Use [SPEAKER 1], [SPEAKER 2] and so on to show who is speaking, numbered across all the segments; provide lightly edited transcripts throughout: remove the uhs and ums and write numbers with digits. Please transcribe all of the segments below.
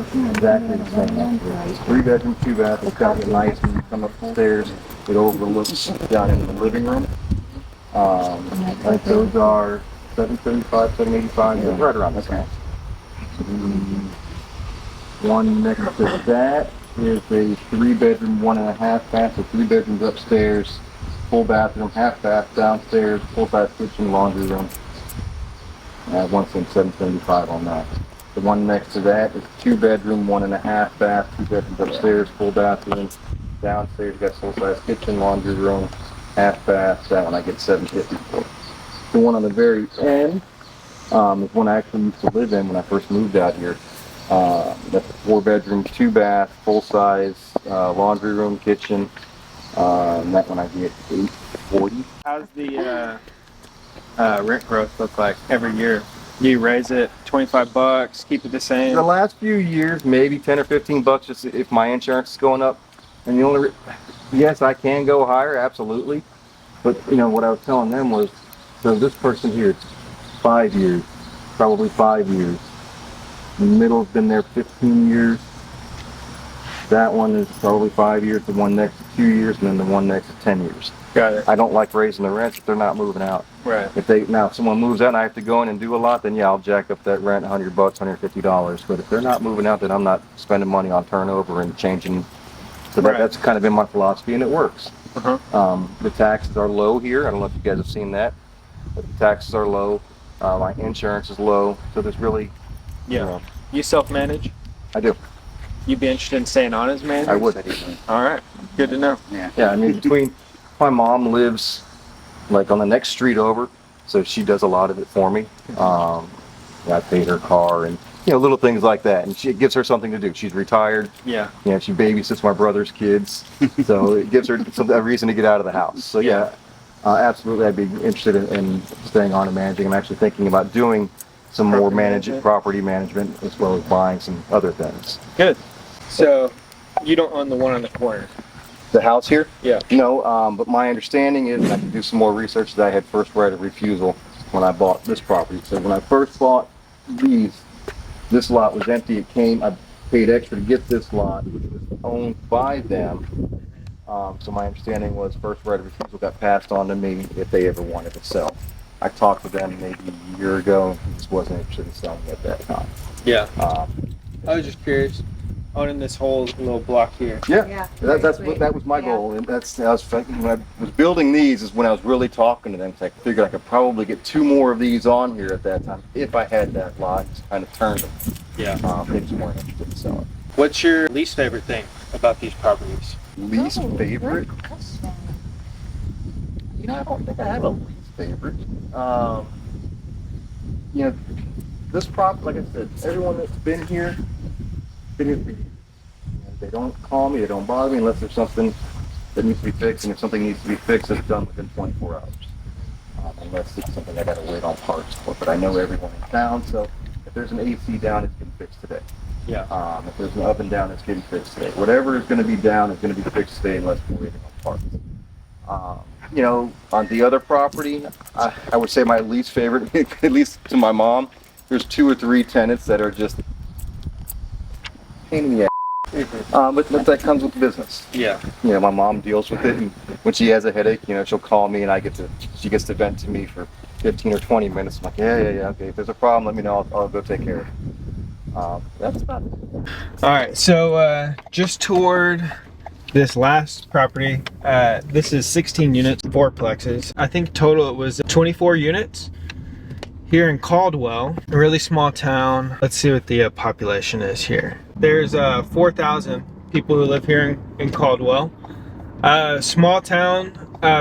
[SPEAKER 1] Exactly the same. It's 3-bedroom, 2-bath. It's got a nice, when you come upstairs, it overlooks down into the living room. Like those are $775, $785, right around this range. One next to that is a 3-bedroom, 1.5 bath. So 3 bedrooms upstairs, full bathroom, half bath downstairs, full-size kitchen, laundry room. One thing, $775 on that. The one next to that is 2-bedroom, 1.5 bath, 2 bedrooms upstairs, full bathroom. Downstairs, you got full-size kitchen, laundry room, half bath. That one I get $750 for. The one on the very end is one I actually used to live in when I first moved out here. That's a 4-bedroom, 2-bath, full-size laundry room, kitchen. And that one I get $840.
[SPEAKER 2] How's the rent growth look like every year? Do you raise it $25, keep it the same?
[SPEAKER 1] The last few years, maybe 10 or 15 bucks, just if my insurance is going up. And the only, yes, I can go higher, absolutely. But you know what I was telling them was, so this person here, 5 years, probably 5 years. The middle's been there 15 years. That one is probably 5 years. The one next to 2 years, and then the one next to 10 years.
[SPEAKER 2] Got it.
[SPEAKER 1] I don't like raising the rents if they're not moving out.
[SPEAKER 2] Right.
[SPEAKER 1] If someone moves out and I have to go in and do a lot, then yeah, I'll jack up that rent $100, $150. But if they're not moving out, then I'm not spending money on turnover and changing. So that's kind of been my philosophy, and it works. The taxes are low here. I don't know if you guys have seen that, but the taxes are low. My insurance is low, so there's really,
[SPEAKER 2] You self-manage?
[SPEAKER 1] I do.
[SPEAKER 2] You'd be interested in staying on as manager?
[SPEAKER 1] I would.
[SPEAKER 2] All right, good to know.
[SPEAKER 1] Yeah, I mean, between my mom lives like on the next street over, so she does a lot of it for me. I paid her car and little things like that, and it gives her something to do. She's retired.
[SPEAKER 2] Yeah.
[SPEAKER 1] She babysits my brother's kids, so it gives her a reason to get out of the house. So yeah, absolutely, I'd be interested in staying on and managing. I'm actually thinking about doing some more property management as well as buying some other things.
[SPEAKER 2] Good. So you don't own the one on the corner?
[SPEAKER 1] The house here?
[SPEAKER 2] Yeah.
[SPEAKER 1] No, but my understanding is, and I can do some more research, that I had first right of refusal when I bought this property. So when I first bought this lot was empty. I paid extra to get this lot, which was owned by them. So my understanding was first right of refusal got passed on to me if they ever wanted to sell. I talked to them maybe a year ago, and just wasn't interested in selling at that time.
[SPEAKER 2] Yeah. I was just curious. Owning this whole little block here.
[SPEAKER 1] Yeah. That was my goal, and I was thinking when I was building these is when I was really talking to them. I figured I could probably get 2 more of these on here at that time if I had that lot. Just kind of turned them.
[SPEAKER 2] Yeah.
[SPEAKER 1] They just weren't interested in selling.
[SPEAKER 2] What's your least favorite thing about these properties?
[SPEAKER 1] Least favorite? I don't think I have a least favorite. This property, like I said, everyone that's been here for years. They don't call me, they don't bother me unless there's something that needs to be fixed, and if something needs to be fixed, it's done within 24 hours. Unless it's something I gotta wait on parts for, but I know everyone in town, so if there's an AC down, it's getting fixed today.
[SPEAKER 2] Yeah.
[SPEAKER 1] If there's an oven down, it's getting fixed today. Whatever is gonna be down is gonna be fixed today unless we're waiting on parts. On the other property, I would say my least favorite, at least to my mom, there's 2 or 3 tenants that are just pain in the ass. But that comes with business.
[SPEAKER 2] Yeah.
[SPEAKER 1] My mom deals with it, and when she has a headache, she'll call me, and she gets to vent to me for 15 or 20 minutes. I'm like, yeah, okay. If there's a problem, let me know. I'll go take care of it. That's about it.
[SPEAKER 2] All right. So just toured this last property. This is 16 units, 4 plexes. I think total it was 24 units. Here in Caldwell, a really small town. Let's see what the population is here. There's 4,000 people who live here in Caldwell. Small town,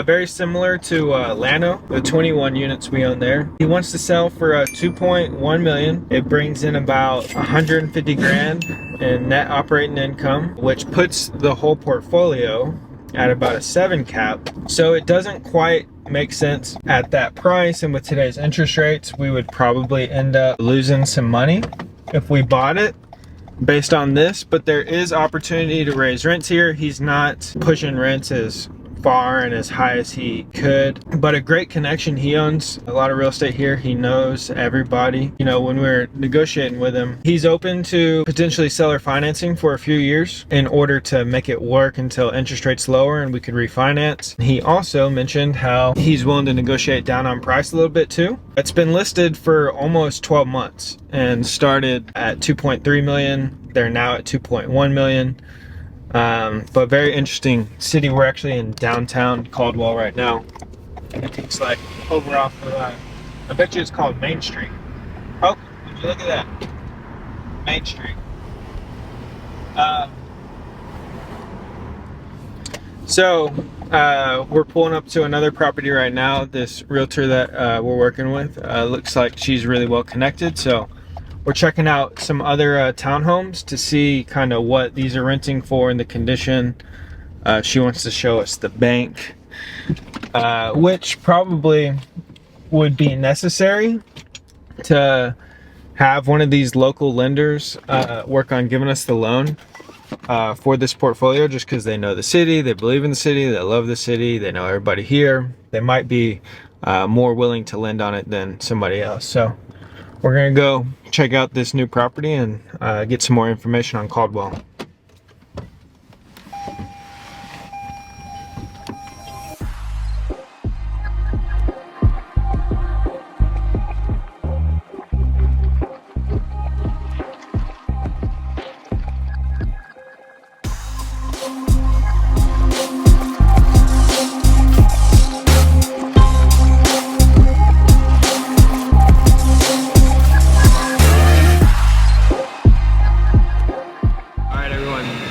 [SPEAKER 2] very similar to Llano, the 21 units we own there. He wants to sell for $2.1 million. It brings in about 150 grand in net operating income, which puts the whole portfolio at about a 7 cap. So it doesn't quite make sense at that price, and with today's interest rates, we would probably end up losing some money if we bought it based on this, but there is opportunity to raise rents here. He's not pushing rents as far and as high as he could, but a great connection. He owns a lot of real estate here. He knows everybody. You know, when we're negotiating with him, he's open to potentially seller financing for a few years in order to make it work until interest rates lower and we could refinance. He also mentioned how he's willing to negotiate down on price a little bit too. It's been listed for almost 12 months and started at 2.3 million. They're now at 2.1 million. But very interesting city. We're actually in downtown Caldwell right now. It's like over off of, I bet you it's called Main Street. Oh, would you look at that? Main Street. So we're pulling up to another property right now. This realtor that we're working with looks like she's really well connected. So we're checking out some other townhomes to see kind of what these are renting for and the condition. She wants to show us the bank, which probably would be necessary to have one of these local lenders work on giving us the loan for this portfolio, just because they know the city, they believe in the city, they love the city, they know everybody here. They might be more willing to lend on it than somebody else. So we're gonna go check out this new property and get some more information on Caldwell.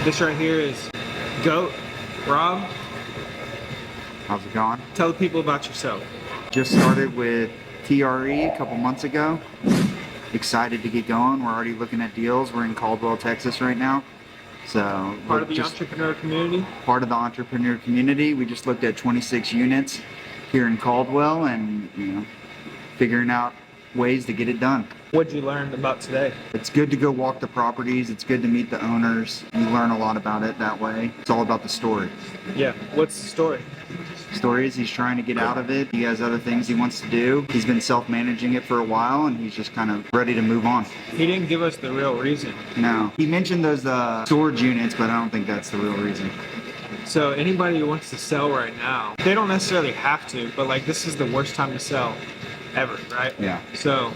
[SPEAKER 2] This right here is Goat. Rob,
[SPEAKER 3] How's it going?
[SPEAKER 2] tell the people about yourself.
[SPEAKER 3] Just started with TRE a couple months ago. Excited to get going. We're already looking at deals. We're in Caldwell, Texas right now. So
[SPEAKER 2] Part of the
[SPEAKER 3] just
[SPEAKER 2] entrepreneur community.
[SPEAKER 3] part of the entrepreneur community. We just looked at 26 units here in Caldwell and, you know, figuring out ways to get it done.
[SPEAKER 2] What'd you learn about today?
[SPEAKER 3] It's good to go walk the properties. It's good to meet the owners. You learn a lot about it that way. It's all about the story.
[SPEAKER 2] Yeah, what's the story?
[SPEAKER 3] Story is he's trying to get out of it. He has other things he wants to do. He's been self-managing it for a while and he's just kind of ready to move on.
[SPEAKER 2] He didn't give us the real reason.
[SPEAKER 3] No. He mentioned those storage units, but I don't think that's the real reason.
[SPEAKER 2] So anybody who wants to sell right now, they don't necessarily have to, but like this is the worst time to sell ever, right?
[SPEAKER 3] Yeah.
[SPEAKER 2] So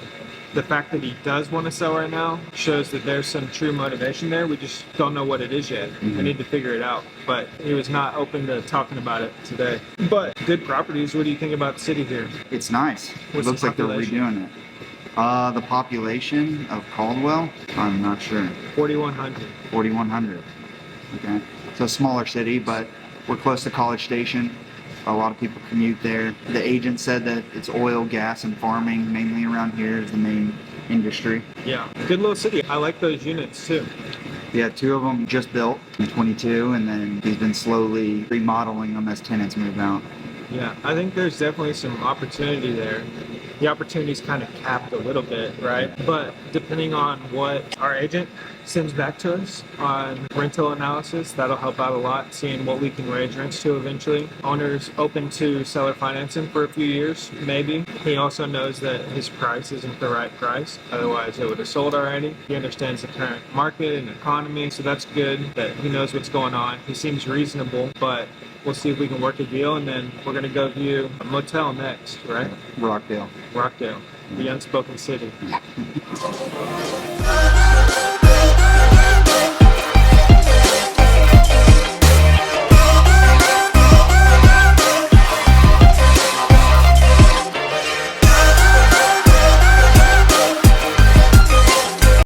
[SPEAKER 2] the fact that he does want to sell right now shows that there's some true motivation there. We just don't know what it is yet. We need to figure it out. But he was not open to talking about it today. But good properties. What do you think about the city here?
[SPEAKER 3] It's nice.
[SPEAKER 2] What's
[SPEAKER 3] It looks
[SPEAKER 2] the
[SPEAKER 3] like they're
[SPEAKER 2] population?
[SPEAKER 3] redoing it. The population of Caldwell, I'm not sure.
[SPEAKER 2] 4,100.
[SPEAKER 3] 4,100. Okay. So a smaller city, but we're close to College Station. A lot of people commute there. The agent said that it's oil, gas, and farming mainly around here is the main industry.
[SPEAKER 2] Yeah, good little city. I like those units too.
[SPEAKER 3] Yeah, 2 of them just built in 22, and then he's been slowly remodeling them as tenants move out.
[SPEAKER 2] Yeah, I think there's definitely some opportunity there. The opportunity's kind of capped a little bit, right? But depending on what our agent sends back to us on rental analysis, that'll help out a lot, seeing what we can raise rents to eventually. Owner's open to seller financing for a few years, maybe. He also knows that his price isn't the right price, otherwise it would have sold already. He understands the current market and economy, so that's good that he knows what's going on. He seems reasonable, but we'll see if we can work a deal, and then we're going to go view a motel next, right?
[SPEAKER 3] Rockdale.
[SPEAKER 2] Rockdale, the unspoken city.